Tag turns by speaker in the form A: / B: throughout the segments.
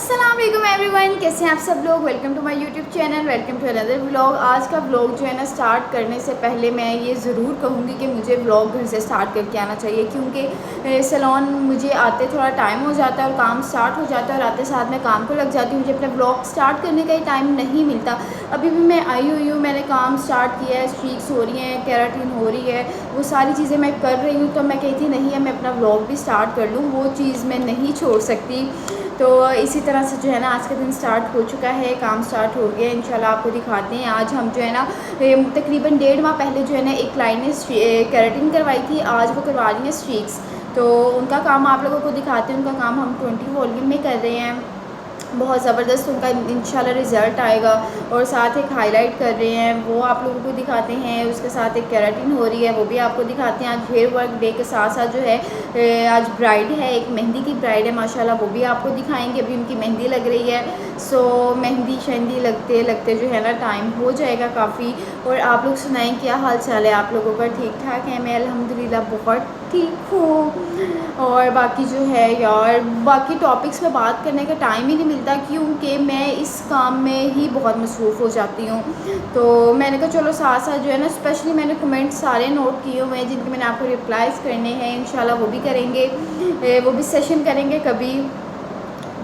A: अस्सलाम वालेकुम एवरीवन, कैसे हैं आप सब लोग। Welcome to my YouTube channel, welcome to another vlog. आज का व्लॉग जो है ना, स्टार्ट करने से पहले मैं ये ज़रूर कहूँगी कि मुझे व्लॉग घर से स्टार्ट करके आना चाहिए, क्योंकि सैलून मुझे आते थोड़ा टाइम हो जाता है और काम स्टार्ट हो जाता है और आते साथ मैं काम को लग जाती हूँ। मुझे अपना व्लॉग स्टार्ट करने का ही टाइम नहीं मिलता। अभी भी मैं आई हुई हूँ, मैंने काम स्टार्ट किया है, स्ट्रीक्स हो रही हैं, केराटिन हो रही है, वो सारी चीज़ें मैं कर रही हूँ। तो मैं कहती नहीं है मैं अपना व्लॉग भी स्टार्ट कर लूँ, वो चीज़ मैं नहीं छोड़ सकती। तो इसी तरह से जो है ना, आज का दिन स्टार्ट हो चुका है, काम स्टार्ट हो गया। इंशाल्लाह आपको दिखाते हैं। आज हम जो है ना, तकरीबन 1.5 माह पहले जो है ना, एक क्लाइंट ने केराटिन करवाई थी, आज वो करवा रही हैं स्ट्रीक्स। तो उनका काम आप लोगों को दिखाते हैं। उनका काम हम 20 वॉल्यूम में कर रहे हैं। बहुत ज़बरदस्त उनका इंशाल्लाह रिज़ल्ट आएगा। और साथ एक हाईलाइट कर रहे हैं, वो आप लोगों को दिखाते हैं। उसके साथ एक केराटिन हो रही है, वो भी आपको दिखाते हैं। आज हेयर वर्क डे के साथ साथ जो है, आज ब्राइड है, एक मेहंदी की ब्राइड है माशाल्लाह, वो भी आपको दिखाएंगे। अभी उनकी मेहंदी लग रही है। सो मेहंदी शहंदी लगते लगते जो है ना, टाइम हो जाएगा काफ़ी। और आप लोग सुनाएं, क्या हाल चाल है आप लोगों का? ठीक ठाक है? मैं अल्हम्दुलिल्लाह बहुत ठीक हूँ। और बाकी जो है यार, बाकी टॉपिक्स में बात करने का टाइम ही नहीं मिलता, क्योंकि मैं इस काम में ही बहुत मसरूफ़ हो जाती हूँ। तो मैंने कहा चलो साथ साथ जो है ना, स्पेशली मैंने कमेंट्स सारे नोट किए हुए हैं जिनके मैंने आपको रिप्लाइज़ करने हैं। इंशाल्लाह वो भी करेंगे, वो भी सेशन करेंगे कभी।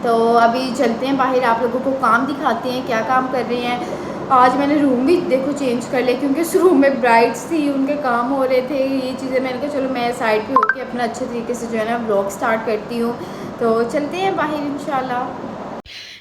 A: तो अभी चलते हैं बाहर, आप लोगों को काम दिखाते हैं, क्या काम कर रहे हैं। आज मैंने रूम भी देखो चेंज कर लिया, क्योंकि उस रूम में ब्राइड्स थी, उनके काम हो रहे थे, ये चीज़ें। मैंने कहा चलो मैं साइड पे होकर अपना अच्छे तरीके से जो है ना, व्लॉग स्टार्ट करती हूँ। तो चलते हैं बाहर इंशाल्लाह।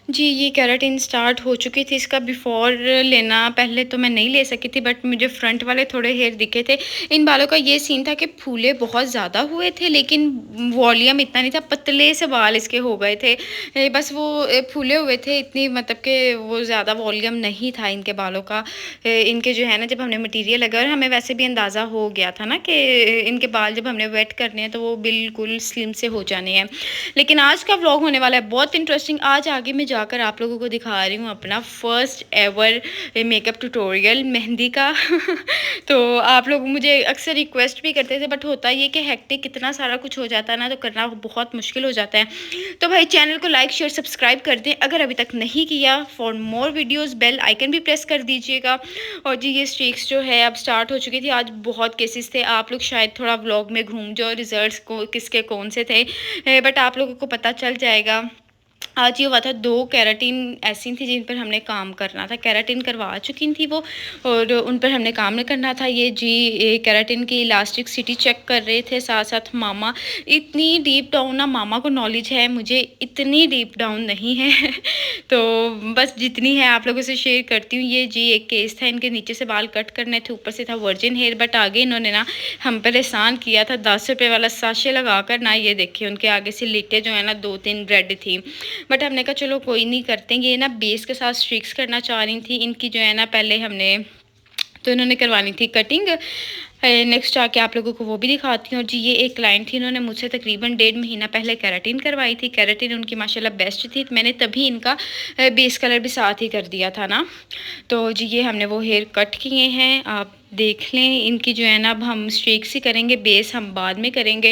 B: जी, ये केराटिन स्टार्ट हो चुकी थी। इसका बिफ़ोर लेना पहले तो मैं नहीं ले सकी थी, बट मुझे फ्रंट वाले थोड़े हेयर दिखे थे। इन बालों का ये सीन था कि फूले बहुत ज़्यादा हुए थे, लेकिन वॉल्यूम इतना नहीं था, पतले से बाल इसके हो गए थे। बस वो फूले हुए थे इतनी, मतलब कि वो ज़्यादा वॉल्यूम नहीं था इनके बालों का। इनके जो है ना, जब हमने मटीरियल लगाया, और हमें वैसे भी अंदाज़ा हो गया था ना कि इनके बाल जब हमने वेट करने हैं तो वो बिल्कुल स्लिम से हो जाने हैं। लेकिन आज का व्लॉग होने वाला है बहुत इंटरेस्टिंग। आज आगे मैं जाकर आप लोगों को दिखा रही हूँ अपना first ever makeup tutorial mehndi का। तो आप लोग मुझे अक्सर रिक्वेस्ट भी करते थे, बट होता ये कि हेक्टिक कितना सारा कुछ हो जाता है ना, तो करना बहुत मुश्किल हो जाता है। तो भाई चैनल को लाइक शेयर सब्सक्राइब कर दें अगर अभी तक नहीं किया। For more videos bell icon भी प्रेस कर दीजिएगा। और जी, ये स्ट्रीक्स जो है अब स्टार्ट हो चुकी थी। आज बहुत केसेस थे, आप लोग शायद थोड़ा व्लॉग में घूम जाओ रिजल्ट्स को किसके कौन से थे, बट आप लोगों को पता चल जाएगा। आज ये हुआ था, 2 केराटिन ऐसी थी जिन पर हमने काम करना था। केराटिन करवा चुकी थी वो, और उन पर हमने काम नहीं करना था। ये जी, ये केराटिन की इलास्टिसिटी चेक कर रहे थे साथ साथ मामा। इतनी डीप डाउन ना मामा को नॉलेज है, मुझे इतनी डीप डाउन नहीं है। तो बस जितनी है आप लोगों से शेयर करती हूँ। ये जी एक केस था, इनके नीचे से बाल कट करने थे, ऊपर से था वर्जिन हेयर, बट आगे इन्होंने ना हम पर एहसान किया था। 10 रुपये वाला साशे लगाकर ना, ये देखिए उनके आगे से लिटे जो है ना, 2-3 रेड थी। बट हमने कहा चलो कोई नहीं, करते हैं। ये ना बेस के साथ स्ट्रिक्स करना चाह रही थी। इनकी जो है ना, पहले हमने तो इन्होंने करवानी थी कटिंग। नेक्स्ट आके आप लोगों को वो भी दिखाती हूँ। और जी, ये एक क्लाइंट थी, इन्होंने मुझसे तकरीबन 1.5 महीना पहले केराटिन करवाई थी। केराटिन उनकी माशाल्लाह बेस्ट थी, मैंने तभी इनका बेस कलर भी साथ ही कर दिया था ना। तो जी, ये हमने वो हेयर कट किए हैं, आप देख लें। इनकी जो है ना, अब हम स्ट्रीक्स ही करेंगे, बेस हम बाद में करेंगे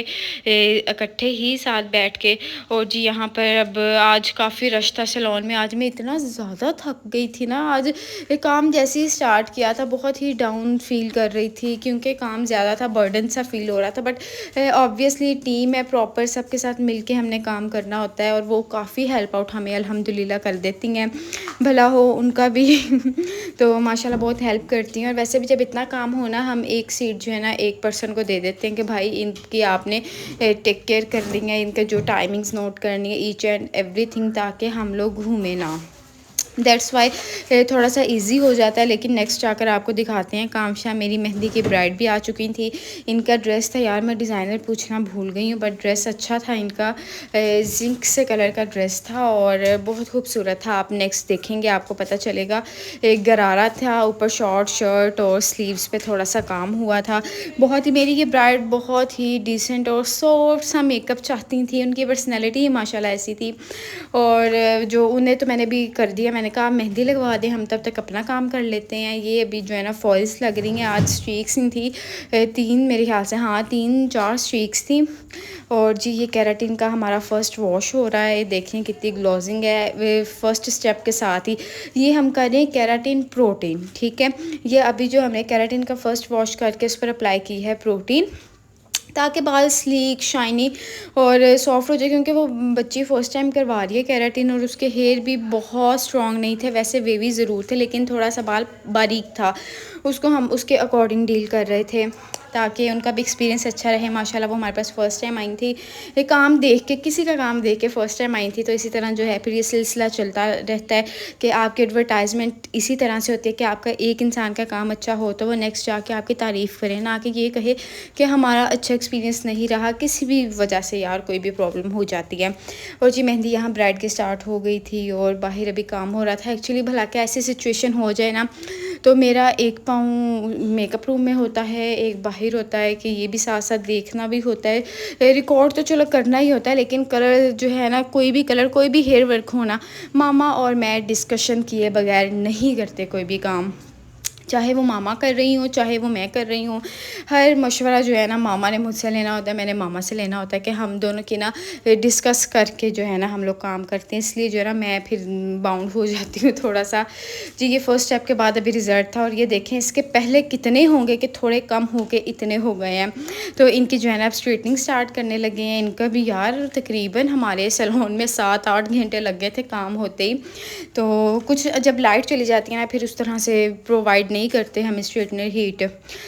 B: इकट्ठे ही साथ बैठ के। और जी, यहाँ पर अब आज काफ़ी रश था सैलून में। आज मैं इतना ज़्यादा थक गई थी ना, आज काम जैसे ही स्टार्ट किया था बहुत ही डाउन फील कर रही थी, क्योंकि काम ज़्यादा था, बर्डन सा फील हो रहा था। बट ऑब्वियसली टीम है प्रॉपर, सबके साथ मिलके हमने काम करना होता है, और वो काफ़ी हेल्प आउट हमें अल्हम्दुलिल्लाह कर देती हैं, भला हो उनका भी। तो माशाल्लाह बहुत हेल्प करती हैं। और वैसे भी जब इतना काम हो ना, हम एक सीट जो है ना, एक पर्सन को दे देते हैं कि भाई इनकी आपने टेक केयर करनी है, इनके जो टाइमिंग्स नोट करनी है, ईच एंड एवरीथिंग, ताकि हम लोग घूमें ना। दैट्स वाई थोड़ा सा इजी हो जाता है। लेकिन नेक्स्ट आकर आपको दिखाते हैं काम शाम। मेरी मेहंदी की ब्राइड भी आ चुकी थी। इनका ड्रेस था यार, मैं डिज़ाइनर पूछना भूल गई हूँ, बट ड्रेस अच्छा था इनका, जिंक से कलर का ड्रेस था और बहुत खूबसूरत था। आप नेक्स्ट देखेंगे आपको पता चलेगा। एक गरारा था, ऊपर शॉर्ट शर्ट और स्लीव्स पे थोड़ा सा काम हुआ था। बहुत ही, मेरी ये ब्राइड बहुत ही डिसेंट और सॉफ्ट सा मेकअप चाहती थी, उनकी पर्सनैलिटी ही माशाल्लाह ऐसी थी। और जो उन्हें तो मैंने भी कर दिया, मैंने कहा मेहंदी लगवा दें, हम तब तक अपना काम कर लेते हैं। ये अभी जो है ना, फॉल्स लग रही हैं। आज स्ट्रीक्स नहीं थी, 3 मेरे ख्याल से, हाँ 3-4 स्ट्रीक्स थी। और जी ये केराटिन का हमारा फ़र्स्ट वॉश हो रहा है, देखें कितनी ग्लोजिंग है। फ़र्स्ट स्टेप के साथ ही ये हम कर रहे हैं केराटिन प्रोटीन, ठीक है। ये अभी जो हमने केराटिन का फ़र्स्ट वॉश करके उस पर अप्लाई की है प्रोटीन, ताकि बाल स्लीक शाइनी और सॉफ्ट हो जाए, क्योंकि वो बच्ची फ़र्स्ट टाइम करवा रही है केराटिन और उसके हेयर भी बहुत स्ट्रॉन्ग नहीं थे, वैसे वेवी ज़रूर थे लेकिन थोड़ा सा बाल बारीक था, उसको हम उसके अकॉर्डिंग डील कर रहे थे ताकि उनका भी एक्सपीरियंस अच्छा रहे। माशाल्लाह वो हमारे पास फ़र्स्ट टाइम आई थी, ये काम देख के, किसी का काम देख के फ़र्स्ट टाइम आई थी। तो इसी तरह जो है फिर ये सिलसिला चलता रहता है कि आपकी एडवर्टाइजमेंट इसी तरह से होती है कि आपका एक इंसान का काम अच्छा हो तो वो नेक्स्ट जाके आपकी तारीफ़ करे, ना कि ये कहे कि हमारा अच्छा एक्सपीरियंस नहीं रहा, किसी भी वजह से यार कोई भी प्रॉब्लम हो जाती है। और जी मेहंदी यहाँ ब्राइड की स्टार्ट हो गई थी और बाहर अभी काम हो रहा था। एक्चुअली भला क्या ऐसी सिचुएशन हो जाए ना, तो मेरा एक पाँव मेकअप रूम में होता है, एक बाहर होता है, कि ये भी साथ साथ देखना भी होता है। रिकॉर्ड तो चलो करना ही होता है, लेकिन कलर जो है ना, कोई भी कलर, कोई भी हेयर वर्क होना, मामा और मैं डिस्कशन किए बगैर नहीं करते कोई भी काम। चाहे वो मामा कर रही हूँ, चाहे वो मैं कर रही हूँ, हर मशवरा जो है ना मामा ने मुझसे लेना होता है, मैंने मामा से लेना होता है, कि हम दोनों की ना डिस्कस करके जो है ना हम लोग काम करते हैं। इसलिए जो है ना मैं फिर बाउंड हो जाती हूँ थोड़ा सा। जी ये फ़र्स्ट स्टेप के बाद अभी रिज़ल्ट था, और ये देखें इसके पहले कितने होंगे कि थोड़े कम हो के इतने हो गए हैं। तो इनकी जो है ना अब स्ट्रेटनिंग स्टार्ट करने लगे हैं। इनका भी यार तकरीबन हमारे सैलून में 7-8 घंटे लग गए थे काम होते ही। तो कुछ जब लाइट चली जाती है ना, फिर उस तरह से प्रोवाइड नहीं करते हम स्ट्रेटनर हीट।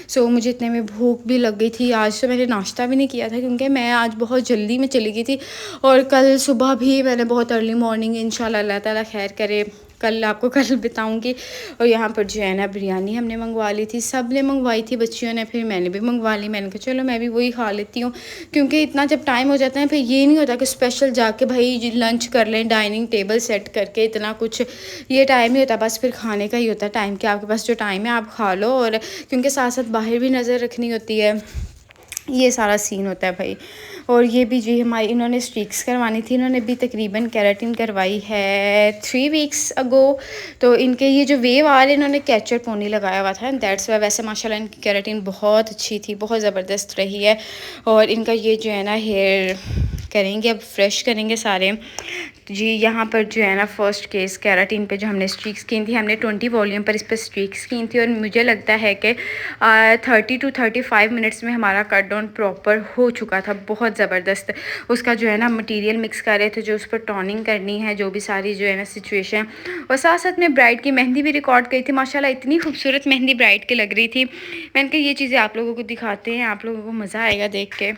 B: सो मुझे इतने में भूख भी लग गई थी। आज तो मैंने नाश्ता भी नहीं किया था, क्योंकि मैं आज बहुत जल्दी में चली गई थी, और कल सुबह भी मैंने बहुत अर्ली मॉर्निंग, इंशाल्लाह अल्लाह ताला खैर करे कल आपको कल बताऊंगी। और यहाँ पर जो है ना बिरयानी हमने मंगवा ली थी, सब ने मंगवाई थी बच्चियों ने, फिर मैंने भी मंगवा ली। मैंने कहा चलो मैं भी वही खा लेती हूँ, क्योंकि इतना जब टाइम हो जाता है फिर ये नहीं होता कि स्पेशल जाके भाई लंच कर लें, डाइनिंग टेबल सेट करके, इतना कुछ ये टाइम नहीं होता। बस फिर खाने का ही होता है टाइम, कि आपके पास जो टाइम है आप खा लो, और क्योंकि साथ साथ बाहर भी नज़र रखनी होती है, ये सारा सीन होता है भाई। और ये भी जी हमारी इन्होंने स्ट्रीक्स करवानी थी, इन्होंने भी तकरीबन केराटिन करवाई है 3 वीक्स अगो। तो इनके ये जो वेव आ रहे, इन्होंने कैचर पोनी लगाया हुआ था, दैट्स वाई। वैसे माशाल्लाह इनकी केराटिन बहुत अच्छी थी, बहुत ज़बरदस्त रही है। और इनका ये जो है ना हेयर करेंगे, अब फ्रेश करेंगे सारे। जी यहाँ पर जो है ना फर्स्ट केस केराटिन पे जो हमने स्ट्रीक्स की थी, हमने 20 वॉल्यूम पर इस पर स्ट्रीक्स की थी, और मुझे लगता है कि 30 to 35 मिनट्स में हमारा कट डाउन प्रॉपर हो चुका था, बहुत ज़बरदस्त। उसका जो है ना मटेरियल मिक्स कर रहे थे, जो उस पर टॉनिंग करनी है, जो भी सारी जो है ना सिचुएशन। और साथ साथ में ब्राइड की मेहंदी भी रिकॉर्ड करी थी, माशाल्लाह इतनी खूबसूरत मेहंदी ब्राइड की लग रही थी। मैंने कहा ये चीज़ें आप लोगों को दिखाते हैं, आप लोगों को मज़ा आएगा देख के।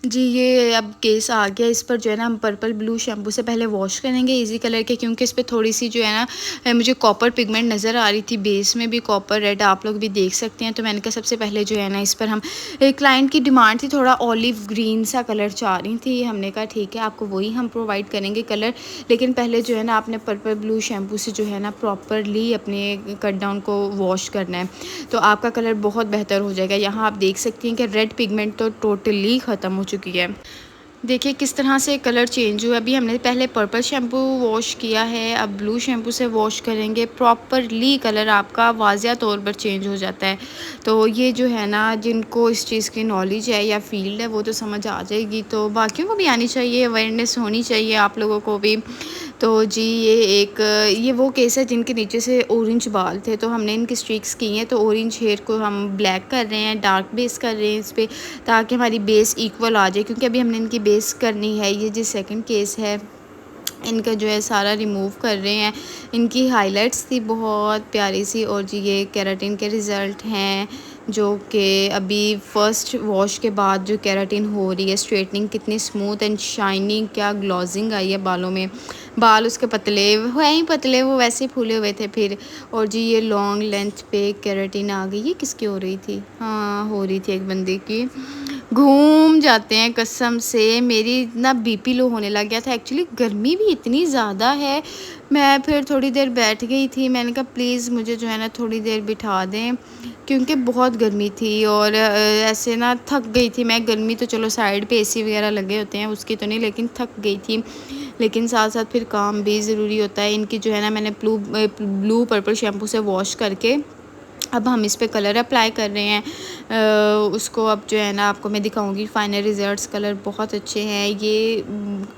B: जी ये अब केस आ गया, इस पर जो है ना हम पर्पल ब्लू शैम्पू से पहले वॉश करेंगे इजी कलर के, क्योंकि इस पर थोड़ी सी जो है ना मुझे कॉपर पिगमेंट नज़र आ रही थी, बेस में भी कॉपर रेड आप लोग भी देख सकते हैं। तो मैंने कहा सबसे पहले जो है ना इस पर हम, एक क्लाइंट की डिमांड थी, थोड़ा ऑलिव ग्रीन सा कलर चाह रही थी, हमने कहा ठीक है आपको वही हम प्रोवाइड करेंगे कलर, लेकिन पहले जो है ना आपने पर्पल ब्लू शैम्पू से जो है ना प्रॉपरली अपने कट डाउन को वॉश करना है, तो आपका कलर बहुत बेहतर हो जाएगा। यहाँ आप देख सकती हैं कि रेड पिगमेंट तो टोटली ख़त्म हो चुकी है। देखिए किस तरह से कलर चेंज हुआ। अभी हमने पहले पर्पल शैम्पू वॉश किया है, अब ब्लू शैम्पू से वॉश करेंगे, प्रॉपरली कलर आपका वाज़िया तौर पर चेंज हो जाता है। तो ये जो है ना जिनको इस चीज़ की नॉलेज है या फील्ड है वो तो समझ आ जाएगी, तो बाकियों को भी आनी चाहिए, अवेयरनेस होनी चाहिए आप लोगों को भी। तो जी ये वो केस है जिनके नीचे से ऑरेंज बाल थे, तो हमने इनकी स्ट्रीक्स की हैं, तो ऑरेंज हेयर को हम ब्लैक कर रहे हैं, डार्क बेस कर रहे हैं इस पर, ताकि हमारी बेस इक्वल आ जाए, क्योंकि अभी हमने इनकी बेस करनी है। ये जो सेकंड केस है इनका जो है सारा रिमूव कर रहे हैं। इनकी हाइलाइट्स थी बहुत प्यारी सी, और जी ये केराटिन के रिज़ल्ट हैं, जो कि अभी फ़र्स्ट वॉश के बाद जो केराटिन हो रही है, स्ट्रेटनिंग कितनी स्मूथ एंड शाइनिंग, क्या ग्लॉजिंग आई है बालों में। बाल उसके पतले है ही पतले, वो वैसे ही फूले हुए थे फिर। और जी ये लॉन्ग लेंथ पे केराटिन आ गई। ये किसकी हो रही थी? हाँ हो रही थी एक बंदे की। घूम जाते हैं कसम से, मेरी इतना बीपी लो होने लग गया था। एक्चुअली गर्मी भी इतनी ज़्यादा है, मैं फिर थोड़ी देर बैठ गई थी, मैंने कहा प्लीज़ मुझे जो है ना थोड़ी देर बिठा दें, क्योंकि बहुत गर्मी थी, और ऐसे ना थक गई थी मैं। गर्मी तो चलो साइड पे एसी वगैरह लगे होते हैं उसकी तो नहीं, लेकिन थक गई थी। लेकिन साथ साथ फिर काम भी ज़रूरी होता है। इनकी जो है ना मैंने ब्लू पर्पल शैम्पू से वॉश करके अब हम इस पे कलर अप्लाई कर रहे हैं। उसको अब जो है ना आपको मैं दिखाऊंगी फाइनल रिज़ल्ट्स। कलर बहुत अच्छे हैं। ये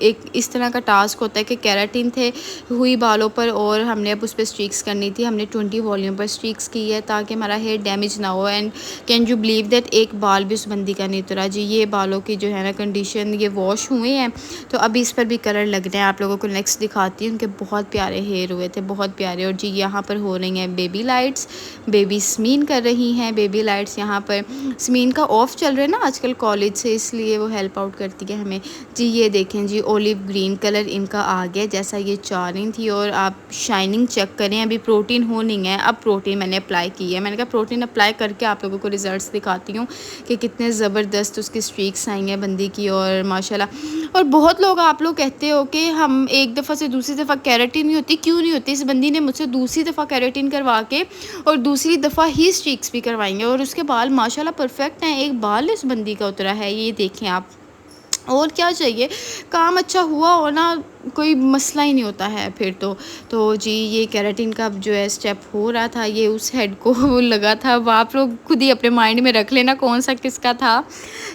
B: एक इस तरह का टास्क होता है कि केराटिन थे हुई बालों पर और हमने अब उस पर स्ट्रीक्स करनी थी। हमने 20 वॉल्यूम पर स्ट्रीक्स की है ताकि हमारा हेयर डैमेज ना हो। And can you believe that एक बाल भी उस बंदी का नहीं उतरा जी। ये बालों की जो है ना कंडीशन, ये वॉश हुए हैं तो अभी इस पर भी कलर लगने हैं। आप लोगों को नेक्स्ट दिखाती हूँ। उनके बहुत प्यारे हेयर हुए थे, बहुत प्यारे। और जी यहाँ पर हो रही हैं बेबी लाइट्स, बेबी स्मीन कर रही हैं बेबी लाइट्स। यहाँ पर स्मीन का ऑफ चल रहा है ना आजकल कॉलेज से, इसलिए वो हेल्प आउट करती है हमें जी। ये देखें जी ओलिव ग्रीन कलर इनका आ गया जैसा ये चाह रही थी। और आप शाइनिंग चेक करें, अभी प्रोटीन हो नहीं है। अब प्रोटीन मैंने अप्लाई की है। मैंने कहा प्रोटीन अप्लाई करके आप लोगों को रिजल्ट्स दिखाती हूँ कि कितने ज़बरदस्त उसकी स्ट्रीक्स आई हैं बंदी की। और माशाल्लाह। और बहुत लोग आप लोग कहते हो कि हम एक दफ़ा से दूसरी दफ़ा केराटिन नहीं होती, क्यों नहीं होती? इस बंदी ने मुझसे दूसरी दफ़ा केराटिन करवा के और दूसरी दफ़ा ही स्ट्रीक्स भी करवाएंगे और उसके बाल माशाल्लाह परफेक्ट हैं। एक बाल इस बंदी का उतरा है, ये देखें आप। और क्या चाहिए, काम अच्छा हुआ और ना कोई मसला ही नहीं होता है फिर तो जी ये केराटिन का जो है स्टेप हो रहा था, ये उस हेड को लगा था। अब आप लोग खुद ही अपने माइंड में रख लेना कौन सा किसका था।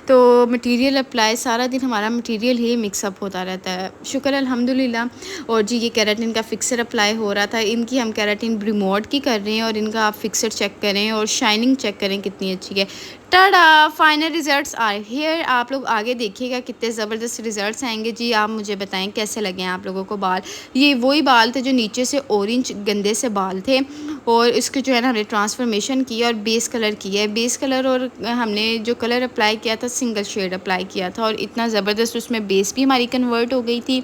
B: तो मटेरियल अप्लाई, सारा दिन हमारा मटेरियल ही मिक्सअप होता रहता है, शुक्र अल्हम्दुलिल्लाह। और जी ये केराटिन का फिक्सर अप्लाई हो रहा था। इनकी हम केराटिन ब्रिमोड की कर रहे हैं और इनका आप फिक्सर चेक करें और शाइनिंग चेक करें कितनी अच्छी है। Tada, final results are here. आप लोग आगे देखिएगा कितने ज़बरदस्त रिजल्ट्स आएंगे जी। आप मुझे बताएं कैसे लगे हैं आप लोगों को बाल। ये वही बाल थे जो नीचे से ऑरेंज गंदे से बाल थे और इसके जो है ना हमने ट्रांसफॉर्मेशन किया और बेस कलर किया है। बेस कलर और हमने जो कलर अप्लाई किया था सिंगल शेड अप्लाई किया था और इतना ज़बरदस्त उसमें बेस भी हमारी कन्वर्ट हो गई थी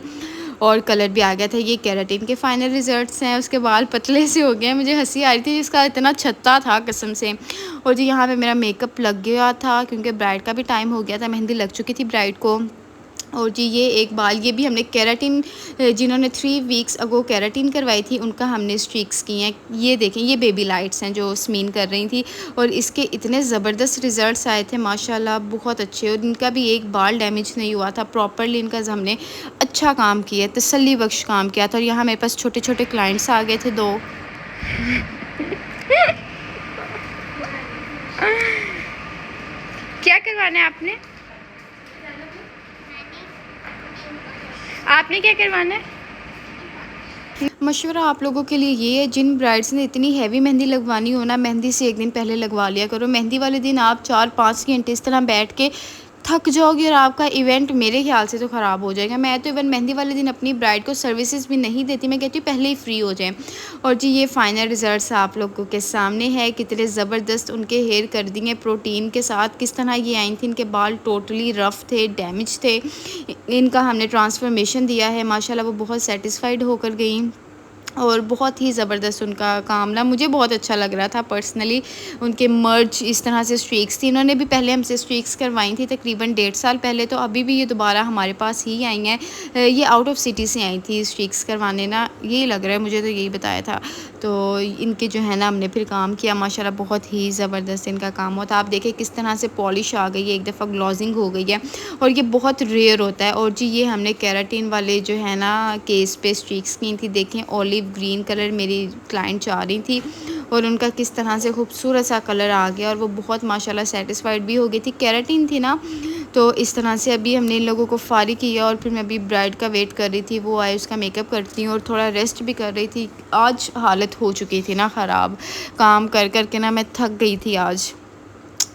B: और कलर भी आ गया था। ये केराटिन के फाइनल रिजल्ट्स हैं। उसके बाल पतले से हो गए, मुझे हंसी आ रही थी जिसका इतना छत्ता था कसम से। और जी यहाँ पे मेरा मेकअप लग गया था क्योंकि ब्राइड का भी टाइम हो गया था, मेहंदी लग चुकी थी ब्राइड को। और जी ये एक बाल, ये भी हमने केराटिन, जिन्होंने 3 वीक्स अगो केराटिन करवाई थी उनका हमने स्ट्रीक्स की हैं। ये देखें ये बेबी लाइट्स हैं जो स्मीन कर रही थी और इसके इतने ज़बरदस्त रिज़ल्ट्स आए थे माशाल्लाह, बहुत अच्छे। और इनका भी एक बाल डैमेज नहीं हुआ था, प्रॉपरली इनका हमने अच्छा काम किया, तसल्ली बख्श काम किया था। और यहाँ मेरे पास छोटे छोटे क्लाइंट्स आ गए थे 2। क्या करवाना है आपने? आपने क्या करवाना है? मशवरा आप लोगों के लिए ये है, जिन ब्राइड्स ने इतनी हैवी मेहंदी लगवानी हो ना, मेहंदी से एक दिन पहले लगवा लिया करो। मेहंदी वाले दिन आप 4-5 घंटे इस तरह बैठ के थक जाओगे और आपका इवेंट मेरे ख्याल से तो ख़राब हो जाएगा। मैं तो इवन मेहंदी वाले दिन अपनी ब्राइड को सर्विसेज भी नहीं देती, मैं कहती हूँ पहले ही फ्री हो जाए। और जी ये फ़ाइनल रिज़ल्ट्स आप लोगों के सामने है, कितने ज़बरदस्त उनके हेयर कर दिए प्रोटीन के साथ। किस तरह ये आई थी, इनके बाल टोटली रफ़ थे, डैमेज थे। इनका हमने ट्रांसफॉर्मेशन दिया है, माशाल्लाह वो बहुत सेटिस्फाइड होकर गई और बहुत ही ज़बरदस्त उनका काम ना मुझे बहुत अच्छा लग रहा था पर्सनली। उनके मर्ज इस तरह से स्ट्रीक्स थी, इन्होंने भी पहले हमसे स्ट्रीक्स करवाई थी तकरीबन 1.5 साल पहले, तो अभी भी ये दोबारा हमारे पास ही आई हैं। ये आउट ऑफ सिटी से आई थी स्ट्रीक्स करवाने ना, यही लग रहा है मुझे, तो यही बताया था। तो इनके जो है ना हमने फिर काम किया, माशाल्लाह बहुत ही ज़बरदस्त इनका काम होता है। आप देखें किस तरह से पॉलिश आ गई है, एक दफ़ा ग्लॉजिंग हो गई है और ये बहुत रेयर होता है। और जी ये हमने केराटिन वाले जो है ना केस पे स्ट्रीक्स की थी, देखें ऑलिव ग्रीन कलर मेरी क्लाइंट चाह रही थी और उनका किस तरह से खूबसूरत सा कलर आ गया और वो बहुत माशाल्लाह सेटिस्फाइड भी हो गई थी। केराटिन थी ना, तो इस तरह से अभी हमने इन लोगों को फारिग किया और फिर मैं अभी ब्राइड का वेट कर रही थी, वो आए उसका मेकअप करती हूँ और थोड़ा रेस्ट भी कर रही थी। आज हालत हो चुकी थी ना ख़राब, काम कर कर के ना मैं थक गई थी आज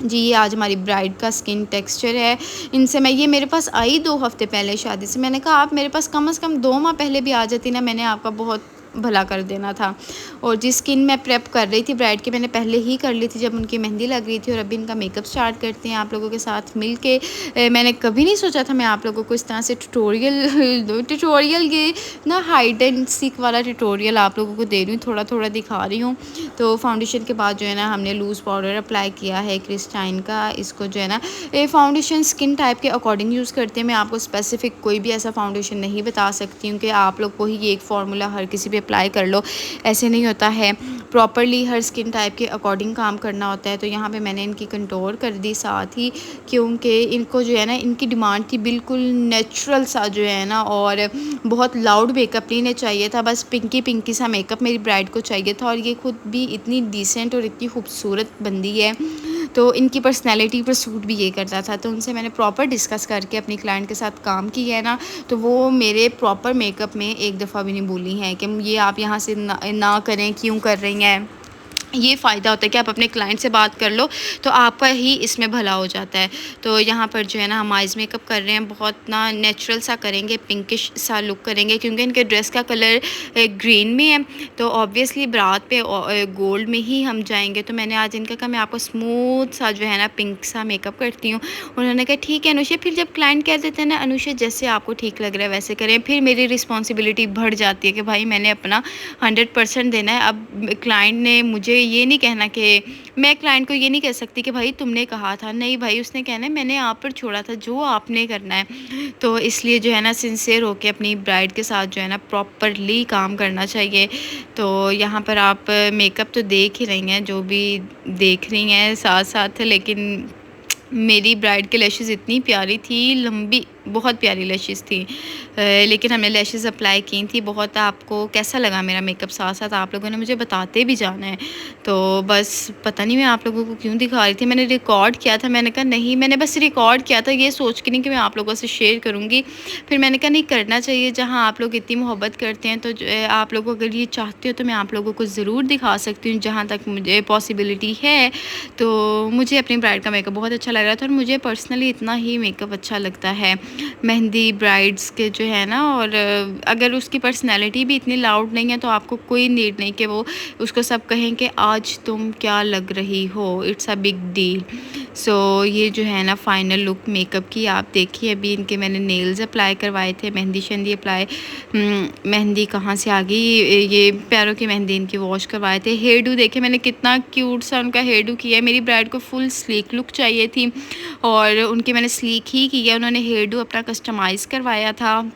B: जी। ये आज हमारी ब्राइड का स्किन टेक्सचर है। इनसे मैं, ये मेरे पास आई 2 हफ़्ते पहले शादी से, मैंने कहा आप मेरे पास कम से कम 2 माह पहले भी आ जाती ना, मैंने आपका बहुत भला कर देना था। और जिस स्किन मैं प्रेप कर रही थी ब्राइड की, मैंने पहले ही कर ली थी जब उनकी मेहंदी लग रही थी। और अभी इनका मेकअप स्टार्ट करते हैं आप लोगों के साथ मिल के। मैंने कभी नहीं सोचा था मैं आप लोगों को इस तरह से ट्यूटोरियल ये ना हाइड एंड सीक वाला ट्यूटोरियल आप लोगों को दे रही हूँ, थोड़ा थोड़ा दिखा रही हूँ। तो फाउंडेशन के बाद जो है ना हमने लूज़ पाउडर अप्लाई किया है क्रिस्टाइन का। इसको जो है ना फाउंडेशन स्किन टाइप के अकॉर्डिंग यूज़ करते हैं। मैं आपको स्पेसिफिक कोई भी ऐसा फाउंडेशन नहीं बता सकती हूँ कि आप लोग को ही ये एक फार्मूला हर किसी पे अप्लाई कर लो, ऐसे नहीं होता है। प्रॉपरली हर स्किन टाइप के अकॉर्डिंग काम करना होता है। तो यहाँ पे मैंने इनकी कंटूर कर दी साथ ही, क्योंकि इनको जो है ना इनकी डिमांड थी बिल्कुल नेचुरल सा जो है ना, और बहुत लाउड मेकअप नहीं ने चाहिए था, बस पिंकी पिंकी सा मेकअप मेरी ब्राइड को चाहिए था। और ये खुद भी इतनी डिसेंट और इतनी खूबसूरत बंदी है, तो इनकी पर्सनैलिटी पर सूट भी ये करता था। तो उनसे मैंने प्रॉपर डिस्कस करके अपनी क्लाइंट के साथ काम किया है ना, तो वो मेरे प्रॉपर मेकअप में एक दफ़ा भी नहीं बोली हैं कि ये आप यहाँ से ना करें, क्यों कर रही हैं। ये फ़ायदा होता है कि आप अपने क्लाइंट से बात कर लो तो आपका ही इसमें भला हो जाता है। तो यहाँ पर जो है ना हम आइज़ मेकअप कर रहे हैं, बहुत ना नेचुरल सा करेंगे, पिंकिश सा लुक करेंगे, क्योंकि इनके ड्रेस का कलर ग्रीन में है, तो ऑब्वियसली बारात पे गोल्ड में ही हम जाएंगे। तो मैंने आज इनका कहा मैं आपको स्मूथ सा जो है ना पिंक सा मेकअप करती हूँ। उन्होंने कहा ठीक है अनुषा। फिर जब क्लाइंट कह देते हैं ना अनुषा जैसे आपको ठीक लग रहा है वैसे करें, फिर मेरी रिस्पॉन्सिबिलिटी बढ़ जाती है कि भाई मैंने अपना 100% देना है। अब क्लाइंट ने मुझे ये नहीं कहना कि मैं क्लाइंट को ये नहीं कह सकती कि भाई तुमने कहा था, नहीं भाई उसने कहना है मैंने आप पर छोड़ा था, जो आपने करना है। तो इसलिए जो है ना सिंसियर होके अपनी ब्राइड के साथ जो है ना प्रॉपरली काम करना चाहिए। तो यहाँ पर आप मेकअप तो देख ही रही हैं, जो भी देख रही हैं साथ साथ, लेकिन मेरी ब्राइड के लैशेज़ इतनी प्यारी थी, लंबी बहुत प्यारी लैशेज़ थी, लेकिन हमने लैशेज़ अप्लाई की थी। बहुत आपको कैसा लगा मेरा मेकअप, साथ साथ आप लोगों ने मुझे बताते भी जाना है। तो बस पता नहीं मैं आप लोगों को क्यों दिखा रही थी, मैंने रिकॉर्ड किया था, मैंने कहा नहीं, मैंने बस रिकॉर्ड किया था ये सोच के नहीं कि मैं आप लोगों से शेयर करूँगी। फिर मैंने कहा नहीं करना चाहिए, जहाँ आप लोग इतनी मोहब्बत करते हैं तो आप लोग अगर ये चाहते हो तो मैं आप लोगों को ज़रूर दिखा सकती हूँ, जहाँ तक मुझे पॉसिबिलिटी है। तो मुझे अपनी ब्राइड का मेकअप बहुत अच्छा लग रहा था, और मुझे पर्सनली इतना ही मेकअप अच्छा लगता है मेहंदी ब्राइड्स के जो है ना। और अगर उसकी पर्सनैलिटी भी इतनी लाउड नहीं है तो आपको कोई नीड नहीं कि वो उसको सब कहें कि आज तुम क्या लग रही हो, इट्स अ बिग डील। सो ये जो है ना फाइनल लुक मेकअप की आप देखिए। अभी इनके मैंने नेल्स अप्लाई करवाए थे, मेहंदी शंदी अप्लाई, मेहंदी कहाँ से आ गई, ये पैरों की मेहंदी इनकी वॉश करवाए थे। हेयर डू देखे मैंने कितना क्यूट सा उनका हेयर डू किया है। मेरी ब्राइड को फुल स्लीक लुक चाहिए थी और उनकी मैंने स्लीक ही किया, उन्होंने हेयर डू अपना कस्टमाइज़ करवाया था।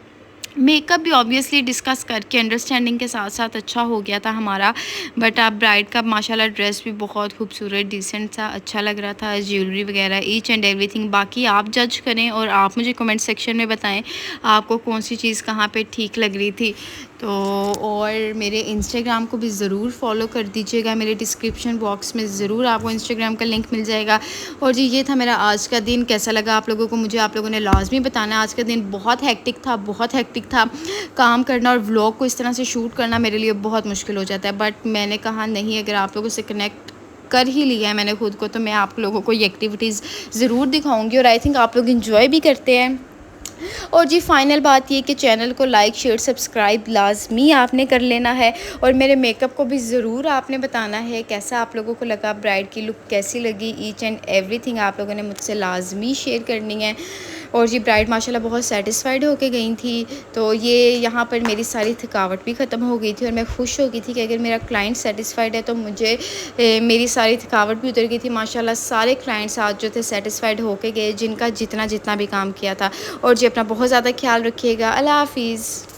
B: मेकअप भी ऑब्वियसली डिस्कस करके अंडरस्टैंडिंग के साथ साथ अच्छा हो गया था हमारा। बट आप ब्राइड का माशाल्लाह ड्रेस भी बहुत खूबसूरत डिसेंट सा अच्छा लग रहा था, ज्वेलरी वगैरह ईच एंड एवरीथिंग। बाकी आप जज करें और आप मुझे कमेंट सेक्शन में बताएं आपको कौन सी चीज़ कहाँ पे ठीक लग रही थी। तो और मेरे इंस्टाग्राम को भी ज़रूर फॉलो कर दीजिएगा, मेरे डिस्क्रिप्शन बॉक्स में ज़रूर आपको इंस्टाग्राम का लिंक मिल जाएगा। और जी ये था मेरा आज का दिन, कैसा लगा आप लोगों को मुझे आप लोगों ने लाजमी बताना। आज का दिन बहुत हेक्टिक था, बहुत हेक्टिक था। काम करना और व्लॉग को इस तरह से शूट करना मेरे लिए बहुत मुश्किल हो जाता है, बट मैंने कहा नहीं, अगर आप लोगों से कनेक्ट कर ही लिया है मैंने खुद को, तो मैं आप लोगों को ये एक्टिविटीज़ ज़रूर दिखाऊंगी। और आई थिंक आप लोग इंजॉय भी करते हैं। और जी फाइनल बात ये कि चैनल को लाइक शेयर सब्सक्राइब लाजमी आपने कर लेना है, और मेरे मेकअप को भी ज़रूर आपने बताना है कैसा आप लोगों को लगा, ब्राइड की लुक कैसी लगी, ईच एंड एवरीथिंग आप लोगों ने मुझसे लाजमी शेयर करनी है। और जी ब्राइड माशाल्लाह बहुत सेटिस्फाइड होके गई थी। तो ये यहाँ पर मेरी सारी थकावट भी ख़त्म हो गई थी, और मैं खुश हो गई थी कि अगर मेरा क्लाइंट सेटिस्फाइड है तो मुझे मेरी सारी थकावट भी उतर गई थी। माशाल्लाह सारे क्लाइंट्स आज जो थे सेटिस्फाइड होके गए, जिनका जितना भी काम किया था। और जी अपना बहुत ज़्यादा ख्याल रखिएगा। अल्लाह हाफिज़।